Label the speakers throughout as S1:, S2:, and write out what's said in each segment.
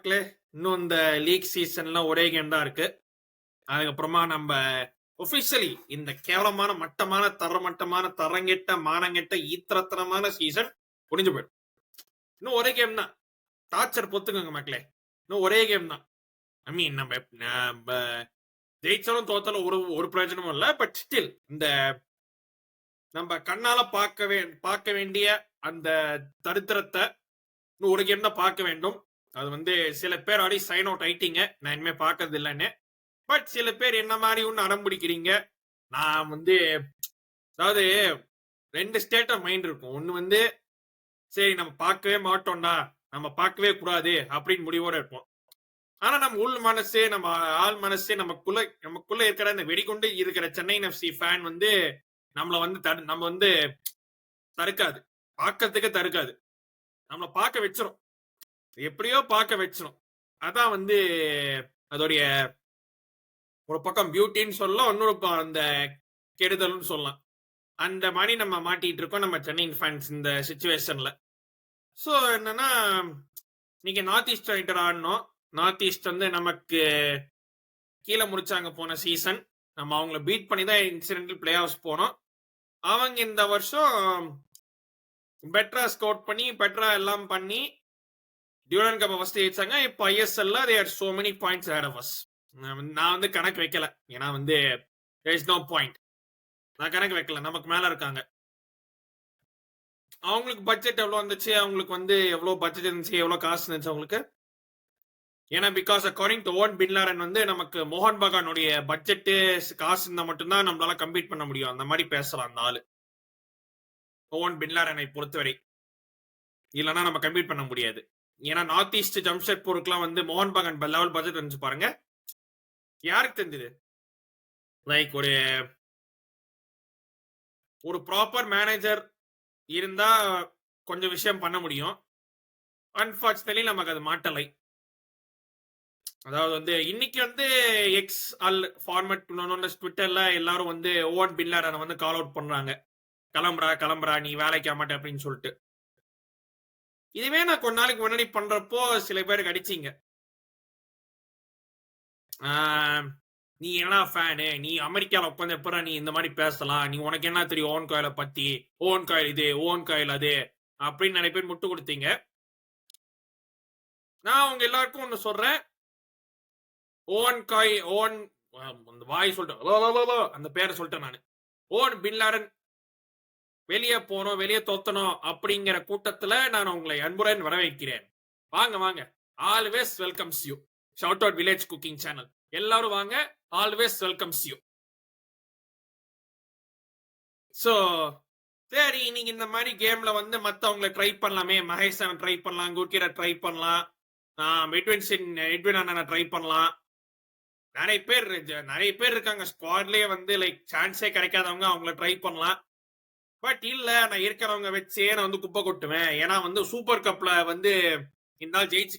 S1: மக்களே. இன்னும் இந்த லீக் சீசன்லாம் ஒரே கேம் தான் இருக்கு. அதுக்கப்புறமா நம்ம ஒபிஷியலி இந்த கேவலமான மட்டமான தரமட்டமான தரங்கெட்ட மானங்கெட்ட ஈத்திரத்தனமான சீசன் முடிஞ்சு போயிடும். இன்னும் ஒரே கேம் தான். டார்ச்சர் பொத்துக்கோங்க மக்களே. இன்னும் ஒரே கேம் தான். ஐ மீன் நம்ம ஜெயிச்சாலும் தோத்தாலும் ஒரு பிரயோஜனமும் இல்லை. பட் ஸ்டில் இந்த நம்ம கண்ணால பார்க்க வேண்டிய அந்த தரித்திரத்தை இன்னும் ஒரு கேம் தான் பார்க்க வேண்டும். அது சில பேர் ஆடி சைன் அவுட் ஆயிட்டீங்க, நான் இனிமே பார்க்கறது இல்லைன்னு. பட் சில பேர் என்ன மாதிரி ஒன்று அடம் பிடிக்கிறீங்க. நான் அதாவது 2 ஸ்டேட் ஆஃப் மைண்ட் இருக்கும். ஒன்று சரி நம்ம பார்க்கவே மாட்டோம்டா, நம்ம பார்க்கவே கூடாது அப்படின்னு முடிவோட இருப்போம். ஆனா நம்ம உள் மனசு, நம்ம ஆள் மனசு, நமக்குள்ள இருக்கிற இந்த வெடிகுண்டு இருக்கிற சென்னை எஃப்சி ஃபேன் நம்மள நம்ம தடுக்காது, பார்க்கறதுக்கு தடுக்காது, நம்மள பார்க்க வச்சிரும், எப்படியோ பார்க்க வச்சிரும். அதான் அதோடைய ஒரு பக்கம் பியூட்டின்னு சொல்லலாம், இன்னொரு அந்த கெடுதல்னு சொல்லலாம். அந்த மாதிரி நம்ம மாட்டிட்டு இருக்கோம் நம்ம சென்னை ஃபேன்ஸ் இந்த சிச்சுவேஷன்ல. ஸோ என்னன்னா, நீங்க நார்த் ஈஸ்ட் ரைட்டர் ஆடணும். நார்த் ஈஸ்ட் நமக்கு கீழே முடிச்சாங்க போன சீசன். நம்ம அவங்கள பீட் பண்ணி தான் இன்சிடென்டல் பிளே ஆஃப்ஸ் போனோம். அவங்க இந்த வருஷம் பெட்டரா ஸ்கோர் பண்ணி பெட்டரா எல்லாம் பண்ணி டியூரன் கப்பை ஃபர்ஸ்ட் ஜெயிச்சாங்க. இப்போ ஐஎஸ்எல்ல they are so many points ahead of us. நான் கணக்கு வைக்கல, ஏன்னா there is no point. நான் கணக்கு வைக்கல, நமக்கு மேல இருக்காங்க. அவங்களுக்கு பட்ஜெட் எவ்வளவு வந்துச்சு, அவங்களுக்கு எவ்வளவு பட்ஜெட் இருந்துச்சு, எவ்வளவு காசு இருந்துச்சு அவங்களுக்கு. ஏன்னா because according to Owen bin Laden நமக்கு மோகன் பகானுடைய பட்ஜெட்டு காசு இருந்தால் மட்டும்தான் நம்மளால கம்பீட் பண்ண முடியும். அந்த மாதிரி பேசலாம் அந்த ஆளு ஓவன் பின் லாடனை பொறுத்தவரை. இல்லைன்னா நம்ம கம்பீட் பண்ண முடியாது. ஏன்னா நார்த் ஈஸ்ட் ஜம்ஷெட்பூருக்குலாம் மோகன் பகான் லெவல் பட்ஜெட் இருந்துச்சு பாருங்க. யாருக்கு தெரிஞ்சது? லைக் ஒரு ப்ராப்பர் மேனேஜர் இருந்தா கொஞ்சம் விஷயம் பண்ண முடியும். அன்பார்ச்சுனேட்லி நமக்கு அது மாட்டலை. அதாவது இன்னைக்கு எக்ஸ் ஆல் ஃபார்மேட் ட்விட்டர்ல எல்லாரும் ஓவன் பின் லாடனை கால் அவுட் பண்றாங்க. கிளம்புறா நீ வேலைக்கு ஆமாட்ட அப்படின்னு சொல்லிட்டு. இதுவே நான் கொஞ்ச நாளைக்கு முன்னாடி பண்றப்போ சில பேருக்கு அடிச்சிங்க, நீ என்ன ஃபேனு, நீ அமெரிக்காவில் உட்காந்து எப்ப நீ இந்த மாதிரி பேசலாம், நீ உனக்கு என்ன தெரியும் ஓவன் காயில பத்தி, ஓவன் காயில் இது ஓவன் காயில் அது அப்படின்னு நிறைய பேர் முட்டு கொடுத்தீங்க. நான் உங்க எல்லாருக்கும் ஒண்ணு சொல்றேன், ஓவன் வாய் சொல்லிட்டேன், அந்த பேரை சொல்லிட்டேன் நான். ஓவன் பின் லாடன் வெளியே போனோம், வெளியே தோத்தணும் அப்படிங்கிற கூட்டத்துல நான் உங்களை அன்புடன் வரவேற்கிறேன். வாங்க வாங்க, always welcomes you. Shout out village cooking channel, எல்லாரும் வாங்க, ஆல்வேஸ் வெல்கம்ஸ் யூ. சோ சரி, நீங்க இந்த மாதிரி கேம்ல மத்தவங்களை ட்ரை பண்ணலாமே, மகேஷன் ட்ரை பண்ணலாம், குர்கிர ட்ரை பண்ணலாம், எட்வின் அண்ணனை ட்ரை பண்ணலாம். நிறைய பேர் இருக்காங்க ஸ்குவாட்லயே லைக் சான்ஸே கிடைக்காதவங்க, அவங்கள ட்ரை பண்ணலாம். பட் இல்ல, நான் இருக்கிறவங்க வச்சே நான் குப்பை கொட்டுவேன். ஏன்னா சூப்பர் கப்ல இந்த ஆள் ஜெயிச்சு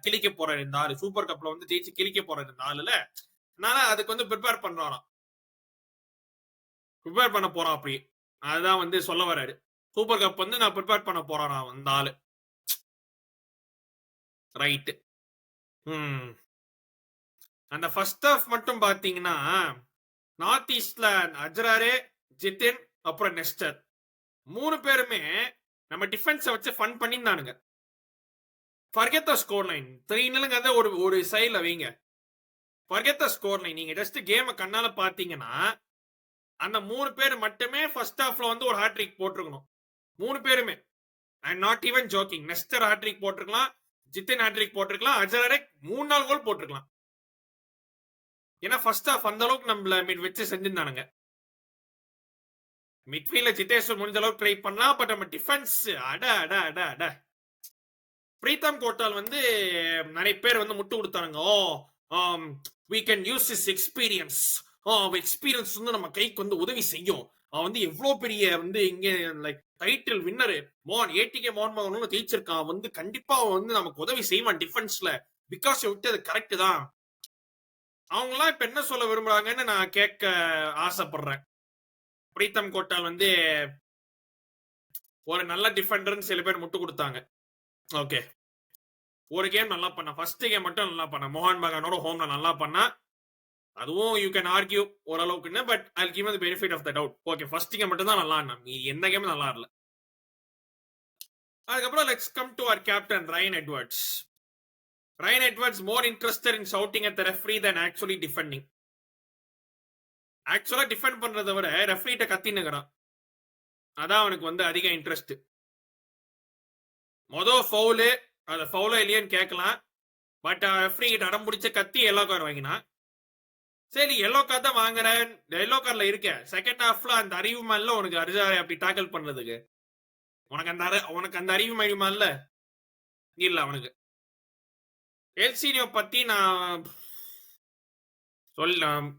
S1: கிழிக்க போறாரு. இந்த ஆளு சூப்பர் கப்ல ஜெயிச்சு கிழிக்க போறாரு இந்த ஆளுல. அதனால அதுக்கு ப்ரிப்பேர் பண்றாராம், ப்ரிப்பேர் பண்ண போறான். அப்படி அதுதான் சொல்ல வர்றாரு. சூப்பர் கப் நான் ப்ரிப்பேர் பண்ண போறாராம் இந்த ஆளு. ரைட்டு. அந்த ஃபர்ஸ்ட் ஹாஃப் மட்டும் பாத்தீங்கன்னா, நார்த் ஈஸ்ட்ல அஜ்ராரே, ஜிதின், அப்புறம் நெஸ்டர் 3 பேருமே நம்ம டிஃபென்ஸை வச்சு ஃபன் பண்ணிருந்தானுங்க. ஃபர்கெட் தி ஸ்கோர் லைன் 3-0 ஒரு சைடுல வைங்க. Forget the score line. நீங்க ஜஸ்ட் கேமை கண்ணால பாத்தீங்கன்னா, அந்த 3 பேர் மட்டுமே ஃபர்ஸ்ட் ஹாஃப்ல ஒரு ஹாட்ரிக் போட்டிருக்கணும். 3 பேருமே. I am not even joking. Nestor hat trick போட்டிருக்கலாம், ஜித்தின் ஹாட்ரிக் போட்டிருக்கலாம், அஜரே 3-4 கோல் போட்டிருக்கலாம். ஏன்னா ஃபர்ஸ்ட் ஹாஃப் அந்த அளவுக்கு நம்மள வச்சு செஞ்சிருந்தானுங்க. மிட்ஃபீல்ட்ல ஜிதேஸ்வர் முடிஞ்ச அளவுக்கு ட்ரை பண்ணலாம். பட் நம்ம டிஃபென்ஸ் அட பிரீத்தம் கோட்டால் நிறைய பேர் முட்டு கொடுத்தானுங்க. we can use his experience. Experience நம்ம கைக்கு உதவி செய்யும். அவன் எவ்வளவு பெரிய இங்க லைக் டைட்டில் வின்னர் ஏடிகே மோகன் ஜெயிச்சிருக்கான். கண்டிப்பா நமக்கு உதவி செய்வான் டிஃபென்ஸ்ல. பிகாஸ் விட்டு கரெக்ட் தான். அவங்க எல்லாம் இப்ப என்ன சொல்ல விரும்புறாங்கன்னு நான் கேட்க ஆசைப்படுறேன். பிரீத்தம் கோட்டால் ஒரு நல்ல டிஃபெண்டர்னு சில பேர் முட்டு கொடுத்தாங்க. ஓகே, ஒரு கேம் நல்லா பண்ணா, ஃபர்ஸ்ட் கேம் மட்டும் நல்லா பண்ணா, மோகன் பகானோட ஹோம்ல நல்லா பண்ணா. அதுவும் யூ கேன் ஆர்கியூ ஓரளவுக்குன்னு, but I give the benefit of the doubt. Okay, first game மட்டும் தான் நல்லா ஆடினா, எந்த கேமும் நல்லா ஆடல. அதுக்கப்புறம் let's come to our captain Ryan Edwards. Ryan Edwards more interested in shouting at the referee then actually defending. ஆக்சுவலா டிஃபெண்ட் பண்றதை விட ரெஃப்ரிட்ட கத்தினுக்கிறான். அதான் அவனுக்கு வந்து அதிக இன்ட்ரெஸ்ட். ஃபவுலு, அது ஃபவுலா இல்லையான்னு கேட்கலாம், பட் ரெஃப்ரி கிட்ட அடம் பிடிச்ச கத்தி எல்லோ கார்டு வாங்கினான். சரி, எல்லோ கார்டு தான் வாங்குறேன், எல்லோ கார்டுல இருக்க செகண்ட் ஹாஃப்ல அந்த அறிவு மேல உனக்கு அரிஜாரை அப்படி டாக்கல் பண்றதுக்கு உனக்கு அந்த அறிவு மயிலுமா இல்ல அவனுக்கு. எல்சினியோ பத்தி நான் சொல்லலாம்.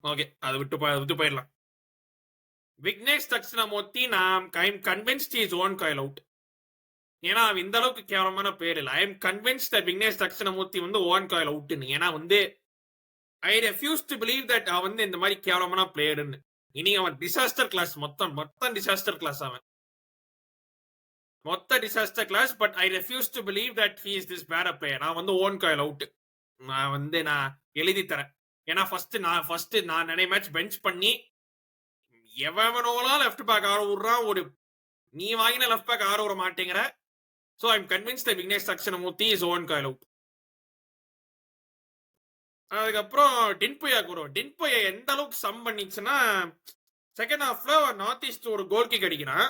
S1: ஓகே, அதை விட்டு போயிடலாம். விக்னேஷ் தக்ஷணமூர்த்தி நான் convinced is Owen Coyle out. ஏன்னா அவன் இந்த அளவுக்கு கேவலமான பேர் இல்லை. I am convinced that Vignesh Dakshinamoorthy வந்து ஓன் காயில் அவுட்னு. ஏன்னா வந்து I refuse to believe that அவன் வந்து இந்த மாதிரி கேவலமான பிளேயர்னு. இனி அவன் டிசாஸ்டர் கிளாஸ், மொத்தம் டிசாஸ்டர் கிளாஸ், அவன் மொத்த disaster class. But I refuse to believe that he is this bad player. நான் வந்து ஓன் காயில் அவுட் நான் எழுதி தரேன். ஏன்னா ஃபர்ஸ்ட் நான் நிறைய மேட்ச் பெஞ்ச் பண்ணி எவனோலாம் லெஃப்ட் பேக் ஆட விடுறான், ஒரு நீ வாங்கின லெஃப்ட் பேக் ஆட விட மாட்டேங்கிற. So I'm convinced that Vignesh Dakshinamoorthy is own Coyle out. அதுக்கப்புறம் டின்புயா எந்த அளவுக்கு சம் பண்ணிச்சுன்னா, செகண்ட் ஹாஃப்ல நார்த் ஈஸ்ட் ஒரு கோல் கிக் அடிக்கிறான்.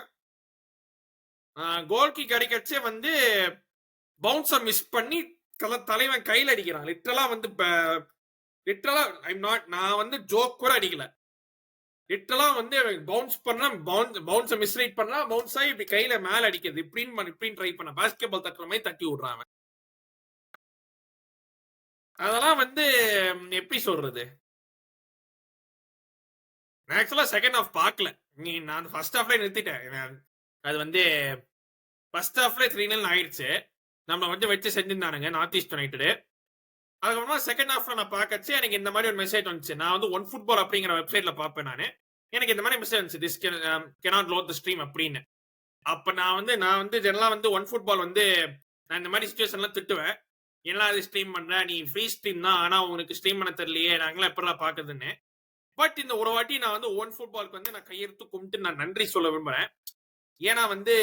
S1: கோல் கிக் அடிக்கச்சே வந்து பவுன்ஸை மிஸ் பண்ணி தலைவன் கையில் அடிக்கிறான். லிட்டரலா நான் வந்து ஜோக் கூட அடிக்கல. லிட்டரலா வந்து பவுன்ஸ் பண்ணா, பவுன்ஸை மிஸ்ரீட் பண்ணா, பவுன்ஸ் ஆகி இப்படி கையில மேல அடிக்கிறது, இப்படின்னு ட்ரை பண்ண பாஸ்கெட் பால் தட்டுற மாதிரி தட்டி விடுறான். அதெல்லாம் வந்து எப்படி சொல்றது, ஆக்சுவலா செகண்ட் ஹாஃப் பார்க்கல. நான் ஃபர்ஸ்ட் ஹாஃப்ல நிறுத்திட்டேன். அது வந்து ஃபர்ஸ்ட் ஹாஃப்ல 3-0 ஆயிடுச்சு. நம்ம வந்து வச்சு செஞ்சிருந்தானுங்க நார்த் ஈஸ்ட் யுனைடெட். அதுக்கப்புறமா செகண்ட் ஹாஃப்ல நான் பார்க்கச்சு எனக்கு இந்த மாதிரி ஒரு மெசேஜ் வந்துச்சு. நான் வந்து ஒன் ஃபுட்பால் அப்படிங்கிற வெப்சைட்ல பார்ப்பேன். எனக்கு இந்த மாதிரி மெசேஜ் வந்துச்சு, this cannot load the stream அப்படின்னு. அப்ப நான் வந்து ஜெனரலா வந்து ஒன் ஃபுட்பால் வந்து நான் இந்த மாதிரி சிச்சுவேஷன்லாம் திட்டுவேன். எல்லாம் அது ஸ்ட்ரீம் பண்ற, நீ ஃப்ரீ ஸ்ட்ரீம் தான், ஆனா உங்களுக்கு ஸ்ட்ரீம் பண்ண தெரியலையே, நாங்களாம் எப்படிலாம் பாக்குறதுன்னு. பட் இந்த ஒரு வாட்டி நான் வந்து ஒன் ஃபுட்பாலுக்கு வந்து நான் கையெடுத்து கும்பிட்டு நான் நன்றி சொல்ல விரும்புறேன். ஏன்னா வந்து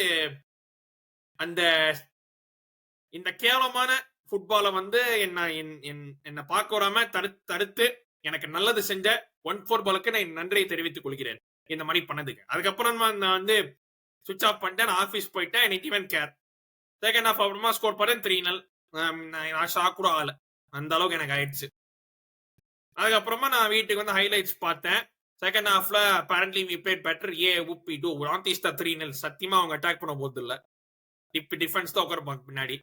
S1: இந்த கேவலமான ஃபுட்பாலை வந்து என்ன பார்க்க விடாம தடுத்து எனக்கு நல்லது செஞ்ச ஒன் ஃபுட்பாலுக்கு நான் நன்றியை தெரிவித்துக் கொள்கிறேன் இந்த மாதிரி பண்ணதுக்கு. அதுக்கப்புறம் நான் வந்து சுவிச் ஆஃப் பண்ணிட்டேன், நான் ஆஃபீஸ் போயிட்டேன். எனக்கு ஈவன் கேர். செகண்ட் ஹாஃப் அப்புறமா ஸ்கோர் பண்ணேன் 3-0. நான் ஷாக் கூட ஆகல, அந்த அளவுக்கு எனக்கு ஆயிடுச்சு. அதுக்கப்புறமா நான் வீட்டுக்கு வந்து ஹைலைட்ஸ் பார்த்தேன். செகண்ட் ஹாஃப்ல apparently we played better. we do. North East 3-0. சத்தியமா அவங்க அட்டாக் பண்ண போது இல்ல, டிஃபென்ஸ் தான் உட்காருப்பாங்க பின்னாடி.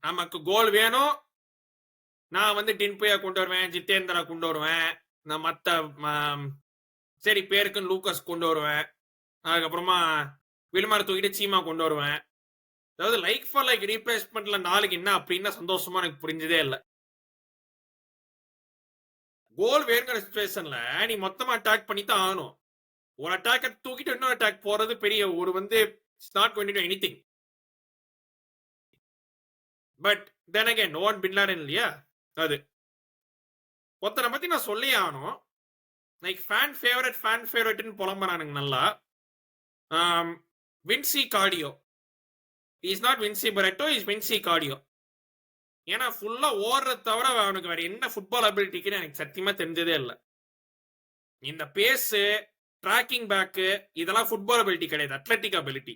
S1: நமக்கு கோல் வேணும், நான் வந்து டின்புயா கொண்டு வருவேன், ஜித்தேந்திரா கொண்டு வருவேன், நான் மத்த சரி பேருக்கு லூக்கஸ் கொண்டு வருவேன், அதுக்கப்புறமா வில்மார் தூக்கிட்டு சீமா கொண்டு வருவேன். அதாவது லைக் ஃபார் லைக் ரீப்ளேஸ்மெண்ட்ல நாளைக்கு என்ன அப்படின்னா சந்தோஷமா எனக்கு புரிஞ்சதே இல்லை. கோல் வேணுங்கிற சிச்சுவேஷன்ல நீ மொத்தமா அட்டாக் பண்ணி தான் ஆகணும். ஒரு அட்டாக் தூக்கிட்டு இன்னொரு அட்டாக் போறது பெரிய ஒரு வந்து it's not going to do anything. But then again no one bin Laden இல்லையா, அது ஒருத்தனை பத்தி நான் சொல்லி ஆகணும். லைக் ஃபேன் ஃபேவரட்னு புலம்புறானுங்க நல்லா. Vincy Cardio is not Vincy Barretto, is Vincy Cardio. ஏன்னா ஃபுல்லா ஓடுறத தவிர அவனுக்கு வேற என்ன ஃபுட்பால் அபிலிட்டிக்குன்னு எனக்கு சத்தியமா தெரிஞ்சதே இல்லை. இந்த பேஸு, ட்ராக்கிங் பேக்கு, இதெல்லாம் ஃபுட்பால் அபிலிட்டி கிடையாது, அத்லெட்டிக் அபிலிட்டி.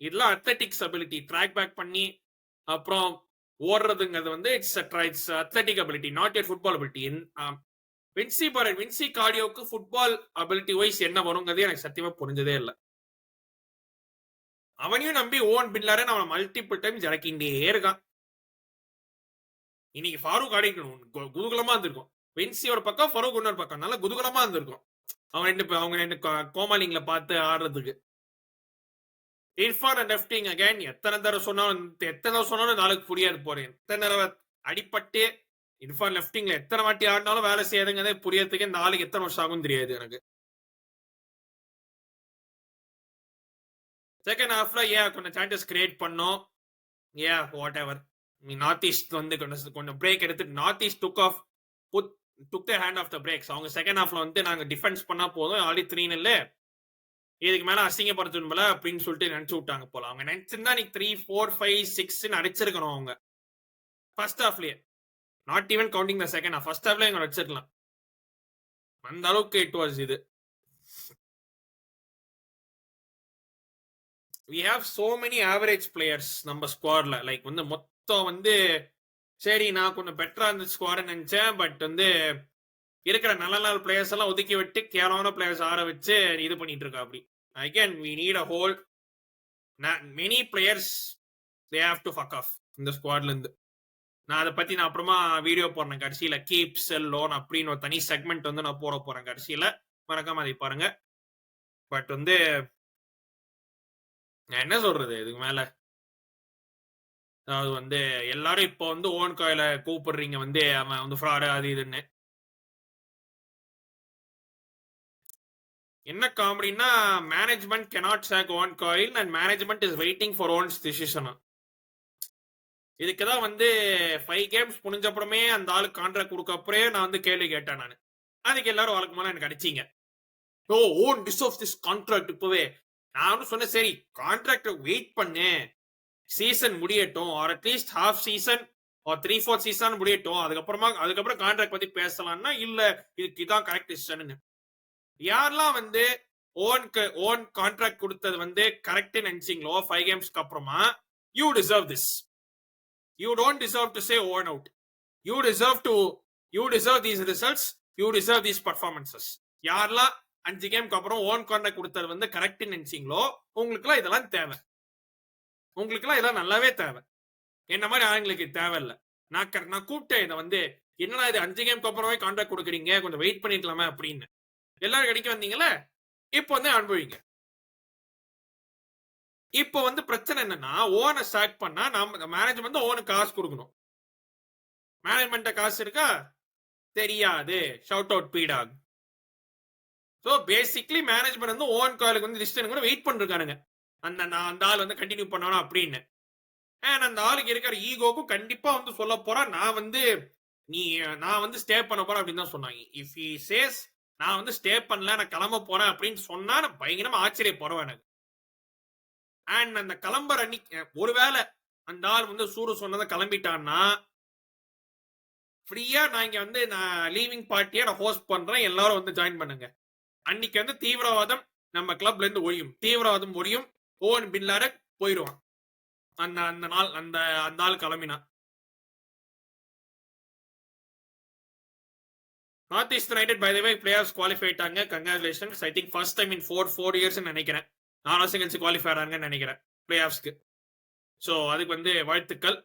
S1: இதெல்லாம் அத்லெட்டிக்ஸ் அபிலிட்டி. ட்ராக் பேக் பண்ணி அப்புறம் ஓடுறதுங்கிறது வந்து it's athletic ability, not a football ability. Vincy கார்டியோக்கு ஃபுட்பால் அபிலிட்டி வைஸ் என்ன வருங்கிறது எனக்கு சத்தியமா புரிஞ்சதே இல்லை. அவனையும் நம்பி ஓன் பின்லாரன் அவன் மல்டிபிள் டைம்ஸ் இறக்கிண்டே இருக்கான். இன்னைக்கு ஃபாரூக் ஆடிக்கணும், குதூகலமா இருந்திருக்கும். வின்சி ஒரு பக்கம், ஃபரூக் இன்னொரு பக்கம், நல்லா குதூகலமா இருந்திருக்கும் அவங்க ரெண்டு கோமாலிங்களை பார்த்து ஆடுறதுக்கு. இர்ஃபான் லெஃப்டிங் அகைன் எத்தனை தடவை சொன்னாலும் நாளுக்கு புரியாது போறேன். எத்தனை தடவை அடிப்பட்டு இர்ஃபான் லெஃப்டிங்ல எத்தனை வாட்டி ஆடினாலும் வேலை செய்யாதுங்கிறதே புரியறதுக்கு நாளைக்கு எத்தனை வருஷம் ஆகும் தெரியாது எனக்கு. செகண்ட் ஹாஃப்ல கொஞ்சம் சான்சஸ் கிரியேட் பண்ணோம். Whatever. நார்த் ஈஸ்ட் வந்து கொஞ்சம் பிரேக் எடுத்து North East took the hand off the brakes. அவங்க செகண்ட் ஹாஃப்ல வந்து நாங்க டிஃபென்ஸ் பண்ணா போதும், ஆல்ரெடி 3-0 இதுக்கு மேல அசிங்கப்படுத்தணும் போல அப்படின்னு சொல்லிட்டு நினைச்சு விட்டாங்க போல. அவங்க நினைச்சிருந்தா நீ 3, 4, 5, 6 அடிச்சிருக்கணும் அவங்க ஃபர்ஸ்ட் ஹாஃப்லயே. Not even counting the second half. First ஹாஃப்ல எங்க அடிச்சிருக்கலாம். அந்த அளவுக்கு இட் வாஸ் இது. we have so many average players நம்ம ஸ்குவாட்ல. லைக் வந்து மொத்தம் வந்து சரி நான் கொஞ்சம் பெட்டரா இருந்த ஸ்குவாட் நினைச்சேன். பட் வந்து இருக்கிற நல்ல நல்ல பிளேயர்ஸ் எல்லாம் ஒதுக்கி விட்டு கேரளான பிளேயர்ஸ் ஆற வச்சு இது பண்ணிட்டு இருக்கா. அப்படி again we need a whole many players they have to fuck off இந்த ஸ்குவாட்ல இருந்து. நான் அதை பத்தி நான் அப்புறமா வீடியோ போடுறேன் கடைசியில. கீப் செல் லோன் அப்படின்னு ஒரு தனி செக்மெண்ட் வந்து நான் போட போறேன் கடைசியில. மறக்காம அதை பாருங்க. பட் வந்து நான் என்ன சொல்றது இதுக்கு மேல, அதாவது வந்து எல்லாரும் இப்போ வந்து ஓன் காயில கூப்பிடுறீங்க வந்து அவன் வந்து ஃப்ராடு அது இதுன்னு. என்ன காமெடினா management cannot sack Owen Coyle and management is waiting for Owen's decision. இதுக்குதான் வந்து 5 games முடிஞ்ச அப்புறமே அந்த ஆளுக்கு கான்ட்ராக்ட் கொடுக்க அப்புறம் நான் வந்து கேள்வி கேட்டேன். நான் அதுக்கு எல்லாரும் வழக்கமான எனக்கு அடிச்சிங்க. Oh own deserves this contract. இப்பவே நான் சொன்னேன் சரி கான்ட்ராக்ட் வெயிட் பண்ணு, சீசன் முடியட்டும், or at least half season or 3/4 season முடியட்டும், அதுக்கப்புறம் கான்ட்ராக்ட் பத்தி பேசலாம்னா இல்ல இதுக்கு இதான் கரெக்ட் டிசிஷன். யாரெல்லாம் வந்து ஓன் கான்ட்ராக்ட் கொடுத்தது வந்து கரெக்ட் நினைச்சீங்களோ 5 gamesக்கு அப்புறமா, you deserve this. You don't deserve to say own out. You deserve these results. You deserve these performances. யாரெல்லாம் 5 கேம்க்கு அப்புறம் ஓன் கான்ட்ராக்ட் கொடுத்தது வந்து கரெக்ட் நினைச்சீங்களோ உங்களுக்குலாம் இதெல்லாம் தேவை. உங்களுக்குலாம் இதெல்லாம் நல்லாவே தேவை. என்ன மாதிரி ஆளுங்களுக்கு தேவையில்லை. நான் கூப்பிட்டேன் இதை வந்து என்னடா இது 5 கேம்க்கு அப்புறமே கான்ட்ராக்ட் கொடுக்குறீங்க, கொஞ்சம் வெயிட் பண்ணிக்கலாமே அப்படின்னு. எல்லாரும் கிடைக்க வந்தீங்களே, இப்போ வந்து அனுபவிங்க. இப்போ வந்து பிரச்சனை என்னன்னா ஓனை ஸ்டார்ட் பண்ணா நாம மேனேஜ்மெண்ட் ஓனுக்கு காசு கொடுக்கணும். மேனேஜ்மெண்ட் காசு இருக்கா தெரியாது. ஷவுட் அவுட் பீடாக். ஸோ பேசிக்லி மேனேஜ்மெண்ட் வந்து ஓன் காலுக்கு வந்து டிஸ்டன் கூட வெயிட் பண்ணிருக்கானுங்க. அந்த ஆள் வந்து கண்டினியூ பண்ணணும் அப்படின்னு. அந்த ஆளுக்கு இருக்கிற ஈகோக்கும் கண்டிப்பா வந்து சொல்ல போறான், நான் வந்து ஸ்டே பண்ண போறேன் அப்படின்னு தான் சொன்னாங்க. இஃப் ஹி சேஸ் நான் வந்து ஸ்டே பண்ணல நான் கிளம்ப போறேன் அப்படின்னு சொன்னா நான் பயங்கரமா ஆச்சரியப்படுவேன் எனக்கு. அண்ட் அந்த கிளம்புற அன்னைக்கு ஒருவேளை அந்த ஆள் வந்து சூடு சொன்னதை கிளம்பிட்டான்னா ஃப்ரீயா நான் இங்க வந்து நான் லீவிங் பார்ட்டியா நான் ஹோஸ்ட் பண்றேன், எல்லாரும் வந்து ஜாயின் பண்ணுங்க. அன்னைக்கு வந்து தீவிரவாதம் நம்ம கிளப்ல இருந்து ஒழியும். தீவிரவாதம் ஒழியும். ஓவன் பின் லாடன் போயிடுவான் அந்த நாள் அந்த ஆள் கிளம்பினா. North East United by the way players qualify ஆயிட்டாங்க. Congratulations. I think first time in 4 years நினைக்கிறேன் 4 வருஷம் கழிச்சு குவாலிஃபை ஆறாங்கன்னு நினைக்கிறேன் பிளே ஆஃப்ஸ்க்கு. ஸோ அதுக்கு வந்து வாழ்த்துக்கள்.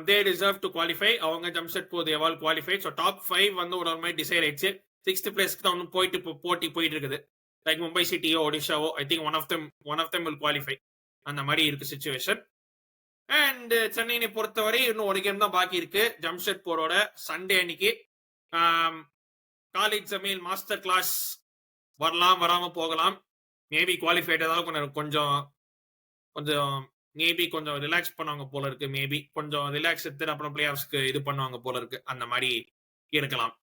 S1: They deserve to qualify. அவங்க ஜம்ஷெட் போது எவால் குவாலிஃபை. ஸோ டாப் 5 வந்து ஒரு மாதிரி டிசைட் ஆயிடுச்சு. 6th பிளேஸ்க்கு தான் ஒன்றும் போயிட்டு இருக்குது. லைக் மும்பை சிட்டியோ ஒடிஷாவோ I think one of them will qualify. அந்த மாதிரி இருக்கு சிச்சுவேஷன். அண்ட் சென்னையை பொறுத்தவரை இன்னும் ஒரு கேம் தான் பாக்கி இருக்கு. ஜம்ஷெட்பூரோட சண்டே அன்னைக்கு காலேஜ் ஜமீல் மாஸ்டர் கிளாஸ் வரலாம், வராம போகலாம். மேபி குவாலிஃபைட் ஏதாவது கொஞ்சம் மேபி கொஞ்சம் ரிலாக்ஸ் பண்ணுவாங்க போல இருக்கு. மேபி கொஞ்சம் ரிலாக்ஸ் எடுத்து அப்புறம் பிளே ஆஃப்ஸ்க்கு இது பண்ணுவாங்க போல இருக்கு. அந்த மாதிரி இருக்கலாம்.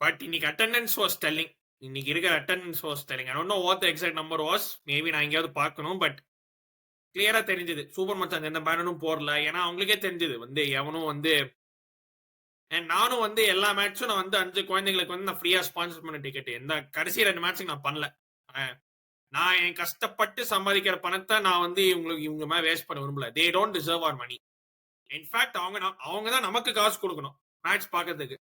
S1: பட் இன்னைக்கு அட்டெண்டன்ஸ் வாஸ் டெல்லிங். இன்னைக்கு இருக்கிற attendance was telling. I don't know what the exact number was. Maybe நான் எங்கேயாவது பார்க்கணும். பட் கிளியரா தெரிஞ்சது சூப்பர் மச்சான் எந்த பேனரும் போடல. ஏன்னா அவங்களுக்கே தெரிஞ்சது வந்து எவனும் வந்து நானும் வந்து எல்லா மேட்சும் நான் வந்து 5 குழந்தைங்களுக்கு வந்து நான் ஃப்ரீயா ஸ்பான்சர் பண்ண டிக்கெட் எந்த கடைசி 2 மேட்சுக்கு நான் பண்ணல. நான் என் கஷ்டப்பட்டு சம்பாதிக்கிற பணத்தை நான் வந்து இவங்க மேல வேஸ்ட் பண்ண விரும்பல. They don't deserve our money. In fact அவங்க தான் நமக்கு காசு கொடுக்கணும் மேட்ச் பார்க்கறதுக்கு.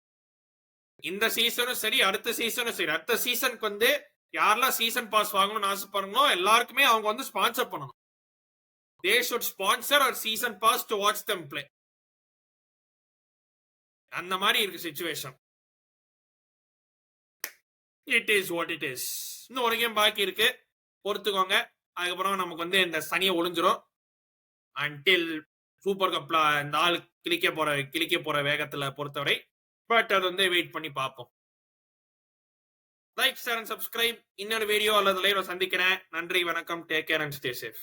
S1: இந்த சீசனும் சரி அடுத்த சீசனும் சரி. அடுத்த சீசனுக்கு வந்து யாரெல்லாம் சீசன் பாஸ் வாங்கணும்னு ஆசைப்படுறோம் எல்லாருக்குமே அவங்க வந்து ஸ்பான்சர் பண்ணணும். They should sponsor or season pass to watch them play. அந்த மாதிரி இருக்கு situation. It is what it is. இன்னும் ஒரு கேம் பாக்கி இருக்கு, பொறுத்துக்கோங்க. அதுக்கப்புறம் நமக்கு வந்து இந்த சனியை ஒளிஞ்சிரும். அன்டில் சூப்பர் கப்ல இந்த ஆள் கிளிக்க போற வேகத்துல பொறுத்தவரை. பட் அது வந்து வெயிட் பண்ணி பார்ப்போம். Like share and subscribe. இன்னொரு வீடியோ அல்லது லைவ்ல சந்திக்கிறேன். நன்றி, வணக்கம், take care and stay safe.